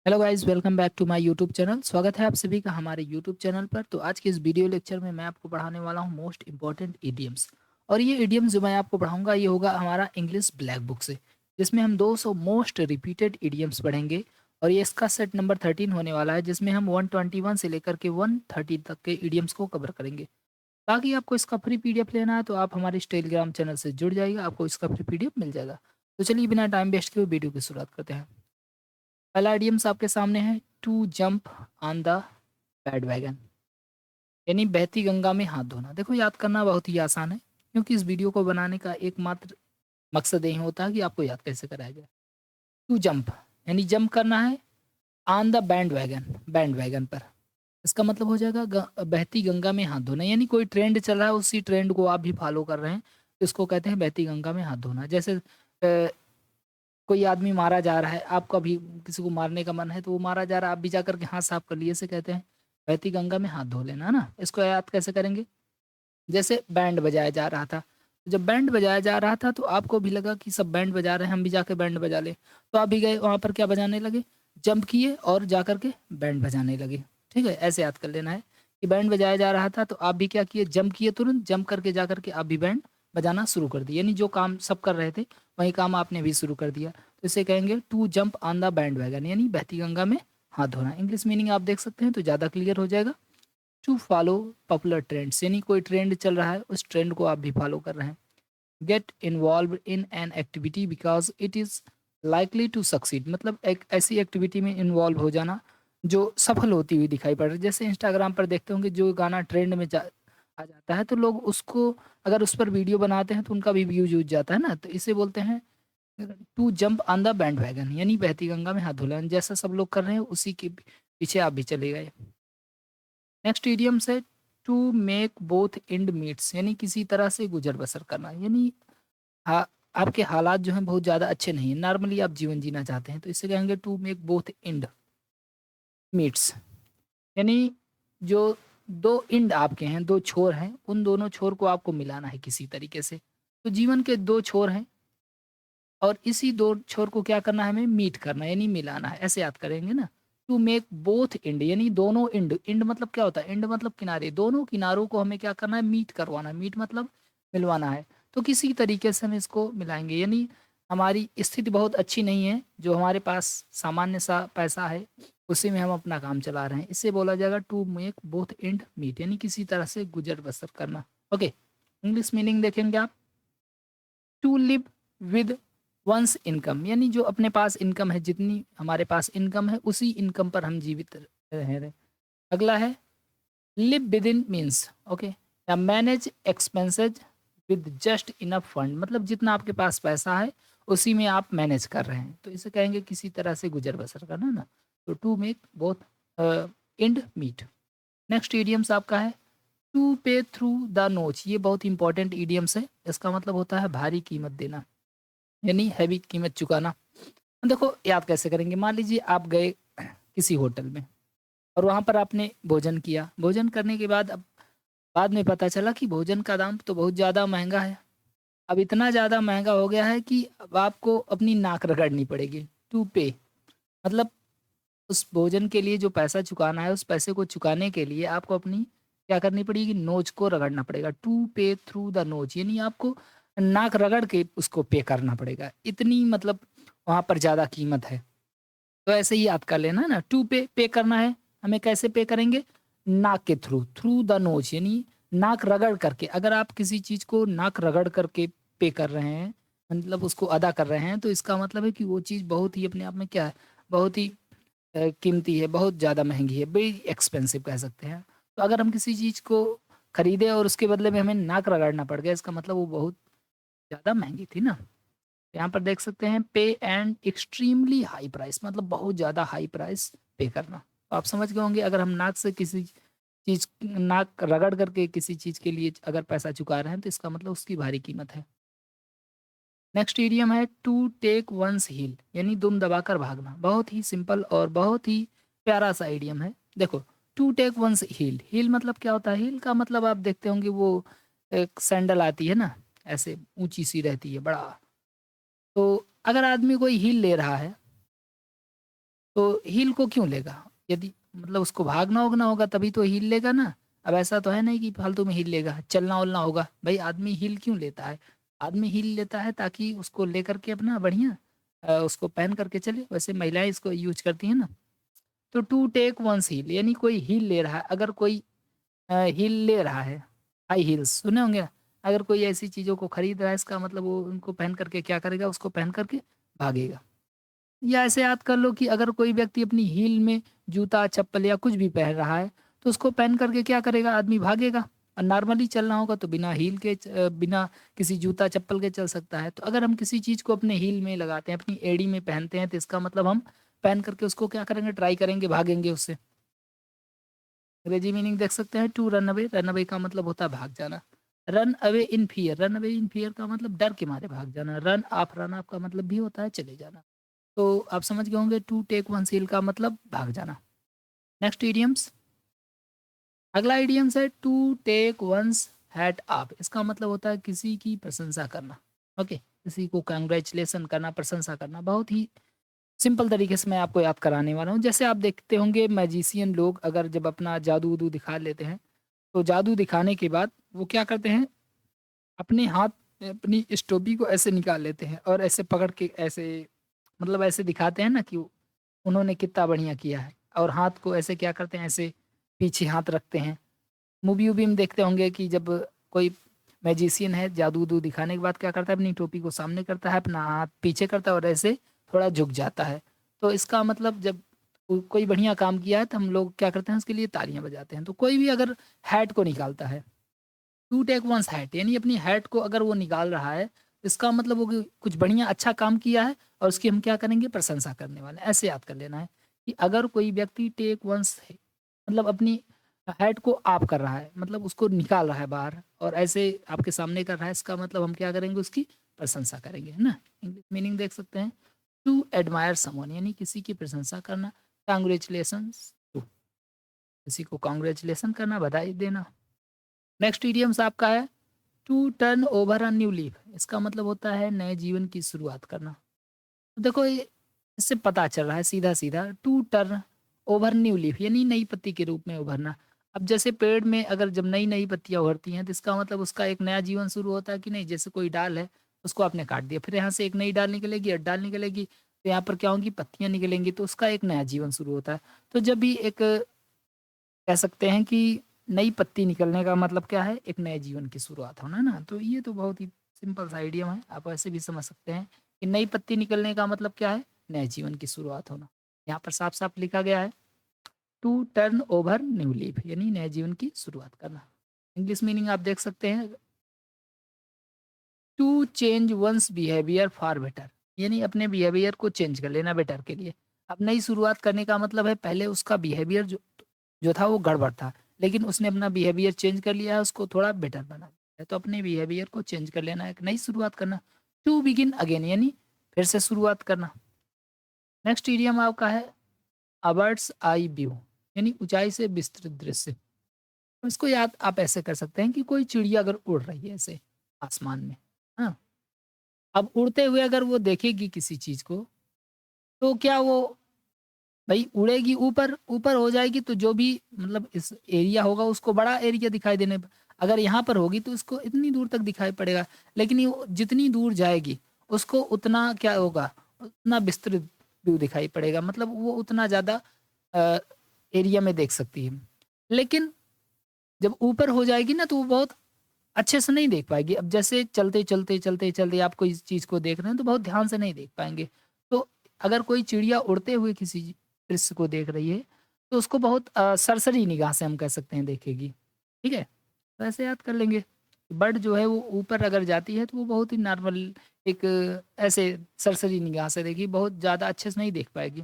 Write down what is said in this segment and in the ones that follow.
Hello guys, welcome back to my YouTube channel. स्वागत है आप सभी का हमारे यूट्यूब चैनल पर। तो आज के इस वीडियो लेक्चर में मैं आपको पढ़ाने वाला हूँ मोस्ट इंपॉर्टेंट इडियम्स। और ये इडियम्स जो मैं आपको पढ़ाऊंगा ये होगा हमारा इंग्लिश ब्लैक बुक से, जिसमें हम 200 मोस्ट रिपीटेड इडियम्स पढ़ेंगे। और ये इसका सेट नंबर 13 होने वाला है, जिसमें हम 121 से लेकर के 130 तक के इडियम्स को कवर करेंगे। बाकी आपको इसका फ्री पीडीएफ लेना है तो आप हमारे इस टेलीग्राम चैनल से जुड़ जाइएगा, आपको इसका फ्री पीडीएफ मिल जाएगा। तो चलिए बिना टाइम वेस्ट किए वीडियो की शुरुआत करते हैं। पहला इडियम्स आपके सामने है, to jump on the bad wagon, यानी बहती गंगा में हाथ धोना। देखो, याद करना बहुत ही आसान है, क्योंकि इस वीडियो को बनाने का एकमात्र मकसद यही होता है कि आपको याद कैसे कराया जाए। टू जंप यानी जंप करना है, ऑन द बैंड वैगन पर। इसका मतलब हो जाएगा बहती गंगा में हाथ धोना, यानी कोई ट्रेंड चल रहा है, उसी ट्रेंड को आप भी फॉलो कर रहे हैं, तो इसको कहते हैं बहती गंगा में हाथ धोना। जैसे कोई आदमी मारा जा रहा है, आपका भी किसी को मारने का मन है तो वो मारा जा रहा है, आप भी जा करके हाथ साफ कर लिए, इसे कहते हैं बहती गंगा में हाथ धो लेना, है ना। इसको याद कैसे करेंगे? जैसे बैंड बजाया जा रहा था, तो जब बैंड बजाया जा रहा था तो आपको भी लगा कि सब बैंड बजा रहे हैं, हम भी जाके बैंड बजा ले। तो आप भी गए वहाँ पर, क्या बजाने लगे? जंप किए और जा करके बैंड बजाने लगे। ठीक है, ऐसे याद कर लेना है कि बैंड बजाया जा रहा था तो आप भी क्या किए? जंप किए, तुरंत जंप करके जा करके आप भी बैंड बजाना शुरू कर दिए, यानी जो काम सब कर रहे थे वही काम आपने भी शुरू कर दिया। तो इसे कहेंगे to jump on the bandwagon, यानी बहती गंगा में हाथ धोना। इंग्लिश मीनिंग आप देख सकते हैं तो ज़्यादा क्लियर हो जाएगा। टू फॉलो पॉपुलर ट्रेंड्स, यानी कोई ट्रेंड चल रहा है, उस ट्रेंड को आप भी फॉलो कर रहे हैं। Get involve in an activity because it is likely to succeed, मतलब एक ऐसी एक्टिविटी में इन्वॉल्व हो जाना जो सफल होती हुई दिखाई पड़ रही है। जैसे इंस्टाग्राम पर देखते होंगे, जो गाना ट्रेंड में आ जाता है तो लोग उसको अगर उस पर वीडियो बनाते हैं तो उनका भी व्यूज उज जाता है ना, तो इसे बोलते हैं to jump on the bandwagon, यानी बहती गंगा में हाथ धुलाना। जैसा सब लोग कर रहे हैं उसी के पीछे आप भी चले गए। नेक्स्ट इडियम है, to make both end meets, यानी किसी तरह से गुजर बसर करना। यानी हाँ, आपके हालात जो हैं बहुत ज़्यादा अच्छे नहीं हैं, नॉर्मली आप जीवन जीना चाहते हैं, तो इससे कहेंगे to make both end meets, यानी जो दो एंड आपके हैं, दो छोर हैं, उन दोनों छोर को आपको मिलाना है किसी तरीके से। तो जीवन के दो छोर हैं और इसी दो छोर को क्या करना है? हमें मीट करना है, यानी मिलाना है। ऐसे याद करेंगे ना, टू मेक बोथ एंड, यानी दोनों एंड। एंड मतलब क्या होता है? एंड मतलब किनारे, दोनों किनारों को हमें क्या करना है? मीट करवाना है। मीट मतलब मिलवाना है। तो किसी तरीके से हम इसको मिलाएंगे, यानी हमारी स्थिति बहुत अच्छी नहीं है, जो हमारे पास सामान्य सा पैसा है उसी में हम अपना काम चला रहे हैं, इससे बोला जाएगा to make both end meet, यानी किसी तरह से गुजर बसर करना। ओके, इंग्लिश मीनिंग देखेंगे आप, to live with one's income, यानी जो अपने पास इनकम है, जितनी हमारे पास इनकम है उसी इनकम पर हम जीवित रह रहे। अगला है live within means, okay, या manage expenses with just enough fund, मतलब जितना आपके पास पैसा है उसी में आप मैनेज कर रहे हैं, तो इसे कहेंगे किसी तरह से गुजर बसर करना ना। तो to make both end meet. Next idioms आपका है, टू पे थ्रू द नोच। ये बहुत इंपॉर्टेंट इडियम्स है, इसका मतलब होता है भारी कीमत देना, यानी हैवी कीमत चुकाना। देखो, याद कैसे करेंगे? मान लीजिए आप गए किसी होटल में और वहाँ पर आपने भोजन किया। भोजन करने के बाद अब बाद में पता चला कि भोजन का दाम तो बहुत ज़्यादा महँगा है। अब इतना ज़्यादा महँगा हो गया है कि अब आपको अपनी नाक रगड़नी पड़ेगी। टू पे मतलब उस भोजन के लिए जो पैसा चुकाना है, उस पैसे को चुकाने के लिए आपको अपनी क्या करनी पड़ेगी? नोच को रगड़ना पड़ेगा। टू पे थ्रू द नोच, यानी आपको नाक रगड़ के उसको पे करना पड़ेगा। इतनी मतलब वहाँ पर ज़्यादा कीमत है। तो ऐसे ही याद कर लेना ना, टू पे करना है, हमें कैसे पे करेंगे? नाक के थ्रू, थ्रू द नोज, यानी नाक रगड़ करके। अगर आप किसी चीज़ को नाक रगड़ करके पे कर रहे हैं, मतलब उसको अदा कर रहे हैं, तो इसका मतलब है कि वो चीज़ बहुत ही अपने आप में क्या है? बहुत ही कीमती है, बहुत ज़्यादा महँगी है, वेरी एक्सपेंसिव कह सकते हैं। तो अगर हम किसी चीज़ को खरीदे और उसके बदले में हमें नाक रगड़ना पड़ गया, इसका मतलब वो बहुत ज़्यादा महँगी थी ना। यहाँ पर देख सकते हैं, पे एंड एक्सट्रीमली हाई प्राइस, मतलब बहुत ज़्यादा हाई प्राइस पे करना। तो आप समझ गए होंगे, अगर हम नाक से किसी चीज़, नाक रगड़ करके किसी चीज़ के लिए अगर पैसा चुका रहे हैं तो इसका मतलब उसकी भारी कीमत है। नेक्स्ट इडियम है, टू टेक वंस हील, यानी दुम दबाकर भागना। बहुत ही सिंपल और बहुत ही प्यारा सा इडियम है। देखो, to take one's heel, heel मतलब क्या होता है? हील का मतलब आप देखते होंगे वो एक सैंडल आती है ना, ऐसे ऊंची सी रहती है, बड़ा। तो अगर आदमी कोई हील ले रहा है तो हील को क्यों लेगा? यदि मतलब उसको भागना उगना होगा तभी तो हील लेगा ना। अब ऐसा तो है नहीं कि फालतू में हील लेगा, चलना-वलना होगा। भई आदमी हील क्यों लेता है? आदमी हील लेता है ताकि उसको लेकर के अपना बढ़िया उसको पहन करके चले। वैसे महिलाएँ इसको यूज़ करती हैं ना। तो टू टेक वन्स हील यानी कोई हील ले रहा है। अगर कोई हील ले रहा है, हाई हील्स सुने होंगे ना? अगर कोई ऐसी चीज़ों को खरीद रहा है इसका मतलब वो उनको पहन कर के क्या करेगा? उसको पहन कर के भागेगा। या ऐसे याद कर लो कि अगर कोई व्यक्ति अपनी हील में जूता, चप्पल या कुछ भी पहन रहा है, तो उसको पहन कर के क्या करेगा? आदमी भागेगा। और नॉर्मली चलना होगा तो बिना हील के बिना किसी जूता, चप्पल के चल सकता है। तो अगर हम किसी चीज़ को अपने हील में लगाते हैं, अपनी एड़ी में पहनते हैं, तो इसका मतलब हम पहन करके उसको क्या करेंगे? ट्राई करेंगे, भागेंगे उससे। अंग्रेजी मीनिंग देख सकते हैं to run away. Run away का मतलब होता है भाग जाना। Run away in fear, run away in fear का मतलब डर के मारे भाग जाना। रन ऑफ का मतलब भी होता है चले जाना। तो आप समझ गए होंगे टू टेक वन सील का मतलब भाग जाना। नेक्स्ट इडियम्स, अगला इडियम्स है to take one's hat off. इसका मतलब होता है किसी की प्रशंसा करना। ओके, किसी को कंग्रेचुलेशन करना, प्रशंसा करना। बहुत ही सिंपल तरीके से मैं आपको याद कराने वाला हूँ। जैसे आप देखते होंगे मैजिशियन लोग अगर जब अपना जादू उदू दिखा लेते हैं, तो जादू दिखाने के बाद वो क्या करते हैं? अपने हाथ में अपनी स्टोपी को ऐसे निकाल लेते हैं और ऐसे पकड़ के ऐसे मतलब ऐसे दिखाते हैं ना कि उन्होंने कितना बढ़िया किया है। और हाथ को ऐसे क्या करते हैं? ऐसे पीछे हाथ रखते हैं। मूवी-वूवी में देखते होंगे कि जब कोई मैजिशियन है जादू-वूदू दिखाने के बाद क्या करता है? अपनी टोपी को सामने करता है, अपना हाथ पीछे करता है और ऐसे थोड़ा झुक जाता है। तो इसका मतलब जब कोई बढ़िया काम किया है तो हम लोग क्या करते हैं? उसके लिए तालियाँ बजाते हैं। तो कोई भी अगर हैट को निकालता है, टू टेक वन्स हैट यानी अपनी हैट को अगर वो निकाल रहा है, इसका मतलब वो कुछ बढ़िया अच्छा काम किया है और उसकी हम क्या करेंगे? प्रशंसा करने वाले हैं। ऐसे याद कर लेना है कि अगर कोई व्यक्ति टेक वन्स है मतलब अपनी हैट को ऑफ कर रहा है, मतलब उसको निकाल रहा है बाहर और ऐसे आपके सामने कर रहा है, इसका मतलब हम क्या करेंगे? उसकी प्रशंसा करेंगे, है ना? इंग्लिश मीनिंग देख सकते हैं, टू एडमायर समवन यानी किसी की प्रशंसा करना, कांग्रेचुलेशंस टू, किसी को कांग्रेचुलेशन करना, बधाई देना। नेक्स्ट इडियम्स आपका है to turn over a new leaf. इसका मतलब होता है नए जीवन की शुरुआत करना। तो देखो ये इससे पता चल रहा है सीधा-सीधा to turn over new leaf यानी नई पत्ती के रूप में उभरना। अब जैसे पेड़ में अगर जब नई-नई पत्तियाँ उभरती हैं तो इसका मतलब उसका एक नया जीवन शुरू होता है कि नहीं? जैसे कोई डाल है, उसको आपने काट दिया, फिर यहाँ से एक नई डाल निकलेगी और डाल निकलेगी, तो यहाँ पर क्या होंगी? पत्तियाँ निकलेंगी, तो उसका एक नया जीवन शुरू होता है। तो जब भी एक कह सकते हैं कि नई पत्ती निकलने का मतलब क्या है? एक नए जीवन की शुरुआत होना ना। तो ये तो बहुत ही सिंपल सा आइडिया है। आप ऐसे भी समझ सकते हैं कि नई पत्ती निकलने का मतलब क्या है? नए जीवन की शुरुआत होना। यहाँ पर साफ-साफ लिखा गया है to turn over new leaf यानी नए जीवन की शुरुआत करना। इंग्लिश मीनिंग आप देख सकते हैं to change one's behaviour for better यानी अपने बिहेवियर को चेंज कर लेना बेटर के लिए। अब नई शुरुआत करने का मतलब है पहले उसका बिहेवियर जो जो था वो गड़बड़ था, लेकिन उसने अपना बिहेवियर चेंज कर लिया है, उसको थोड़ा बेटर बना दिया है। तो अपने बिहेवियर को चेंज कर लेना, एक नई शुरुआत करना। टू बिगिन अगेन यानी फिर से शुरुआत करना। नेक्स्ट इडियम आपका है अ बर्ड्स आई व्यू यानी ऊँचाई से विस्तृत दृश्य। तो इसको याद आप ऐसे कर सकते हैं कि कोई चिड़िया अगर उड़ रही है ऐसे आसमान में, हाँ? अब उड़ते हुए अगर वो देखेगी किसी चीज़ को, तो क्या वो भई उड़ेगी ऊपर, ऊपर हो जाएगी तो जो भी मतलब इस एरिया होगा उसको बड़ा एरिया दिखाई देने प अगर यहाँ पर होगी तो उसको इतनी दूर तक दिखाई पड़ेगा। लेकिन ये वो जितनी दूर जाएगी उसको उतना क्या होगा, उतना विस्तृत व्यू दिखाई पड़ेगा। मतलब वो उतना ज़्यादा अ, एरिया में देख सकती है। लेकिन जब ऊपर हो जाएगी ना तो वो बहुत अच्छे से नहीं देख पाएगी। अब जैसे चलते आप कोई चीज़ को देख रहे हैं तो बहुत ध्यान से नहीं देख पाएँगे। तो अगर कोई चिड़िया उड़ते हुए किसी दृश्य को देख रही है, तो उसको बहुत सरसरी निगाह से हम कह सकते हैं देखेगी। ठीक है? तो ऐसे याद कर लेंगे। बर्ड जो है वो ऊपर अगर जाती है तो वो बहुत ही नॉर्मल एक ऐसे सरसरी निगाह से देखेगी, बहुत ज़्यादा अच्छे से नहीं देख पाएगी।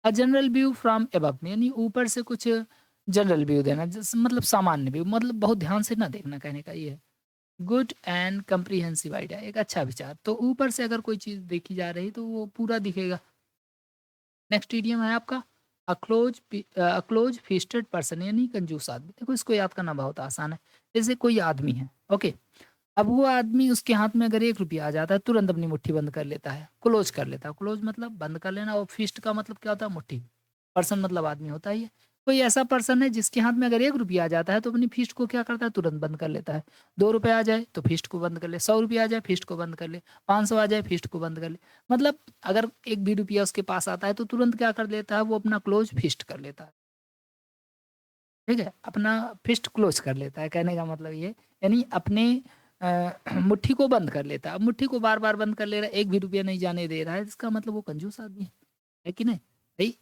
A general view from above यानी ऊपर से कुछ जनरल व्यू देना जैसे मतलब सामान्य व्यू मतलब बहुत ध्यान से ना देखना कहने का ये है। गुड एंड कम्प्रिहेंसिव आइडिया एक अच्छा विचार। तो ऊपर से अगर कोई चीज़ देखी जा रही है तो वो पूरा दिखेगा। नेक्स्ट इडियम है आपका अ क्लोज फिस्टेड पर्सन यानी कंजूस आदमी। देखो इसको याद करना बहुत आसान है। जैसे कोई आदमी है, ओके? अब वो आदमी उसके हाथ में अगर 1 रुपया आ जाता है, तुरंत अपनी मुट्ठी बंद कर लेता है, क्लोज़ कर लेता है। क्लोज़ मतलब बंद कर लेना और फिस्ट का मतलब क्या होता है? मुट्ठी। पर्सन मतलब आदमी होता ही है। कोई ऐसा पर्सन है जिसके हाथ में अगर 1 रुपया आ जाता है तो अपनी फिस्ट को क्या करता है? तुरंत बंद कर लेता है। ₹2 आ जाए तो फिस्ट को बंद कर ले, ₹100 आ जाए फिस्ट को बंद कर ले, 500 आ जाए फिस्ट को बंद कर ले। मतलब अगर 1 भी रुपया उसके पास आता है तो तुरंत क्या कर लेता है? वो अपना क्लोज़ फिस्ट कर लेता है। ठीक है? अपना फिस्ट क्लोज़ कर लेता है, कहने का मतलब ये यानी अपने मुट्ठी को बंद कर लेता है। अब मुट्ठी को बार-बार बंद कर ले रहा है, 1 भी रुपया नहीं जाने दे रहा है, इसका मतलब वो कंजूस आदमी है कि नहीं? भई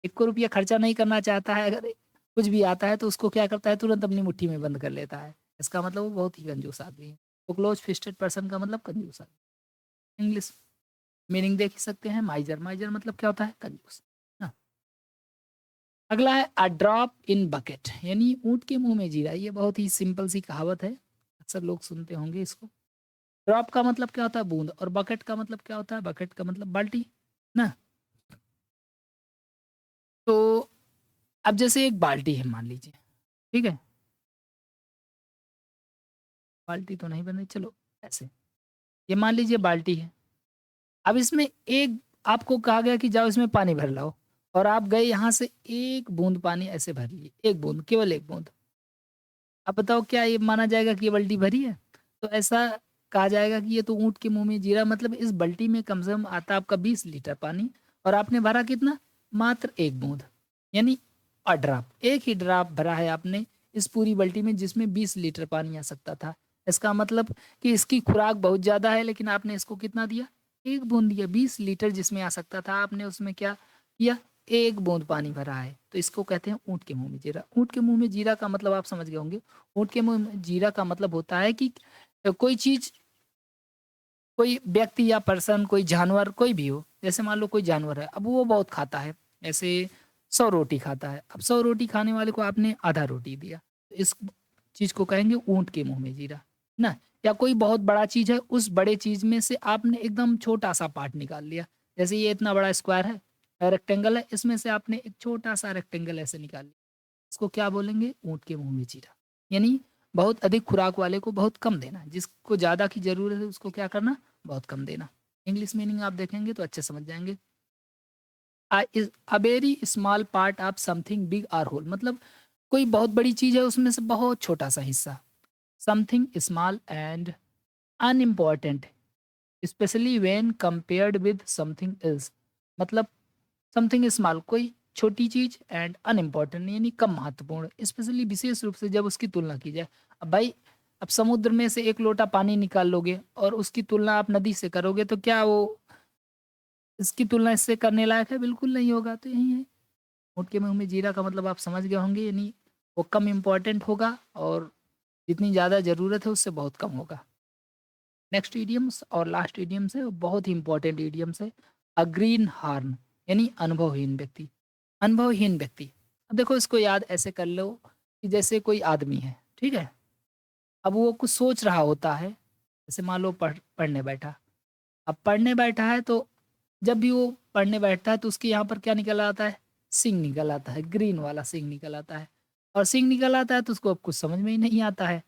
1 को रुपया खर्चा नहीं करना चाहता है, अगर कुछ भी आता है तो उसको क्या करता है? तुरंत अपनी मुट्ठी में बंद कर लेता है। इसका मतलब वो बहुत ही कंजूस आदमी है। तो क्लोज़ फिस्टेड पर्सन का मतलब कंजूस आदमी। इंग्लिश मीनिंग देख ही सकते हैं माइज़र, माइज़र मतलब क्या होता है? कंजूस। हाँ। अगला है अ ड्रॉप इन बकेट यानी ऊँट के मुँह में जीरा। ये बहुत ही सिंपल सी कहावत है, अक्सर लोग सुनते होंगे इसको। ड्रॉप का मतलब क्या होता है? बूँद और बकेट का मतलब क्या होता है? बकेट का मतलब बाल्टी, ना? तो अब जैसे एक बाल्टी है मान लीजिए, ठीक है? बाल्टी तो नहीं बन रही, चलो ऐसे। ये मान लीजिए बाल्टी है। अब इसमें एक आपको कहा गया कि जाओ इसमें पानी भर लाओ और आप गए यहाँ से 1 बूँद पानी ऐसे भर लिए, 1 बूँद, केवल 1 बूँद। अब बताओ क्या ये माना जाएगा कि ये बाल्टी भरी है? तो ऐसा कहा जाएगा कि ये तो ऊँट के मुँह में जीरा मतलब इस बाल्टी में कम से कम आता आपका 20 लीटर पानी और आपने भरा कितना? मात्र 1 बूँद, यानी अ ड्रॉप, 1 ही ड्रॉप भरा है आपने इस पूरी बाल्टी में जिसमें 20 लीटर पानी आ सकता था। इसका मतलब कि इसकी खुराक बहुत ज़्यादा है लेकिन आपने इसको कितना दिया? 1 बूँद दिया, 20 लीटर जिसमें आ सकता था आपने उसमें क्या किया? 1 बूँद पानी भरा है। तो इसको कहते हैं ऊँट के मुँह में जीरा। ऊँट के मुँह में जीरा का मतलब आप समझ गए होंगे। ऊँट के मुँह में जीरा का मतलब होता है कि कोई चीज़, कोई व्यक्ति या पर्सन, कोई जानवर, कोई भी हो, जैसे मान लो कोई जानवर है, अब वो बहुत खाता है, ऐसे 100 रोटी खाता है। अब 100 रोटी खाने वाले को आपने आधा रोटी दिया, तो इस चीज़ को कहेंगे ऊँट के मुँह में जीरा, ना? या कोई बहुत बड़ा चीज़ है, उस बड़े चीज़ में से आपने एकदम छोटा-सा पार्ट निकाल लिया। जैसे ये इतना बड़ा स्क्वायर है, रेक्टेंगल है, इसमें से आपने एक छोटा-सा रेक्टेंगल ऐसे निकाल लिया। इसको क्या बोलेंगे? ऊँट के मुँह में जीरा। यानी बहुत अधिक खुराक वाले को बहुत कम देना, जिसको ज़्यादा की ज़रूरत है उसको क्या करना? बहुत कम देना। इंग्लिश मीनिंग आप देखेंगे तो अच्छे समझ जाएँगे। A very small part of something big और होल मतलब कोई बहुत बड़ी चीज़ है उसमें से बहुत छोटा-सा हिस्सा। Something small and unimportant specially when compared with something else मतलब समथिंग स्मॉल कोई छोटी चीज़ एंड अनइम्पोर्टेंट यानी कम महत्वपूर्ण स्पेशली विशेष रूप से जब उसकी तुलना की जाए। अब भाई अब समुद्र में से 1 लोटा पानी निकाल लोगे और उसकी तुलना आप नदी से करोगे तो क्या वो इसकी तुलना इससे करने लायक है? बिल्कुल नहीं होगा। तो यही है, ऊँट के मुँह में जीरा का मतलब आप समझ गए होंगे यानी वो कम इम्पोर्टेंट होगा और जितनी ज़्यादा ज़रूरत है उससे बहुत कम होगा। नेक्स्ट इडियम्स और लास्ट इडियम्स है, वो बहुत ही इंपॉर्टेंट इडियम्स है। अ ग्रीन हॉर्न यानी अनुभवहीन व्यक्ति। अनुभवहीन व्यक्ति, अब देखो इसको याद ऐसे कर लो कि जैसे कोई आदमी है, ठीक है? अब वो कुछ सोच रहा होता है, जैसे मान लो पढ़ने बैठा। अब पढ़ने बैठा है तो जब भी वो पढ़ने बैठता है तो उसके यहाँ पर क्या निकल आता है? सिंग निकल आता है, ग्रीन वाला सिंग निकल आता है। और सिंग निकल आता है तो उसको अब कुछ समझ में ही नहीं आता है।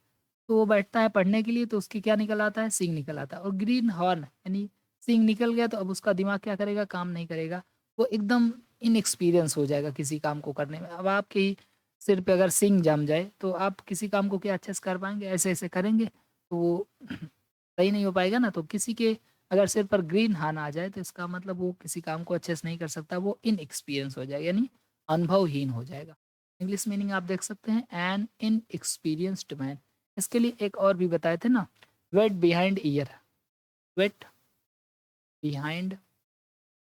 तो वो बैठता है पढ़ने के लिए तो उसकी क्या निकल आता है? सिंग निकल आता है और ग्रीन हॉर्न यानी सिंग निकल गया तो अब उसका दिमाग क्या करेगा? काम नहीं करेगा। वो एकदम इनएक्सपीरियंस हो जाएगा किसी काम को करने में। अब आपके ही सिर पे अगर सिंग जम जाए तो आप किसी काम को क्या अच्छे से कर पाएँगे? ऐसे-ऐसे करेंगे तो वो सही नहीं हो पाएगा ना। तो किसी के अगर सिर पर ग्रीन हॉर्न आ जाए तो इसका मतलब वो किसी काम को अच्छे से नहीं कर सकता, वो इनएक्सपीरियंस हो जाएगा यानी अनुभवहीन हो जाएगा। इंग्लिश मीनिंग आप देख सकते हैं एन इनएक्सपीरियंस्ड मैन। इसके लिए एक और भी बताए थे ना, wait behind ear, wait behind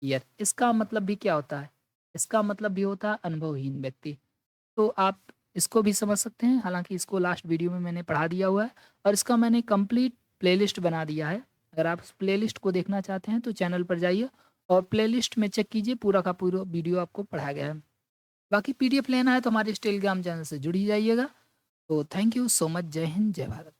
ear इसका मतलब भी क्या होता है? इसका मतलब भी होता है अनुभवहीन व्यक्ति। तो आप इसको भी समझ सकते हैं, हालाँकि इसको लास्ट वीडियो में मैंने पढ़ा दिया हुआ है और इसका मैंने कंप्लीट प्लेलिस्ट बना दिया है। अगर आप इस प्लेलिस्ट को देखना चाहते हैं तो चैनल पर जाइए और प्लेलिस्ट में चेक कीजिए, पूरा का पूरा वीडियो आपको पढ़ाया गया है। बाकी पीडीएफ लेना है तो हमारे इस टेलीग्राम चैनल से जुड़ ही जाइएगा। तो थैंक यू सो मच। जय हिंद, जय भारत।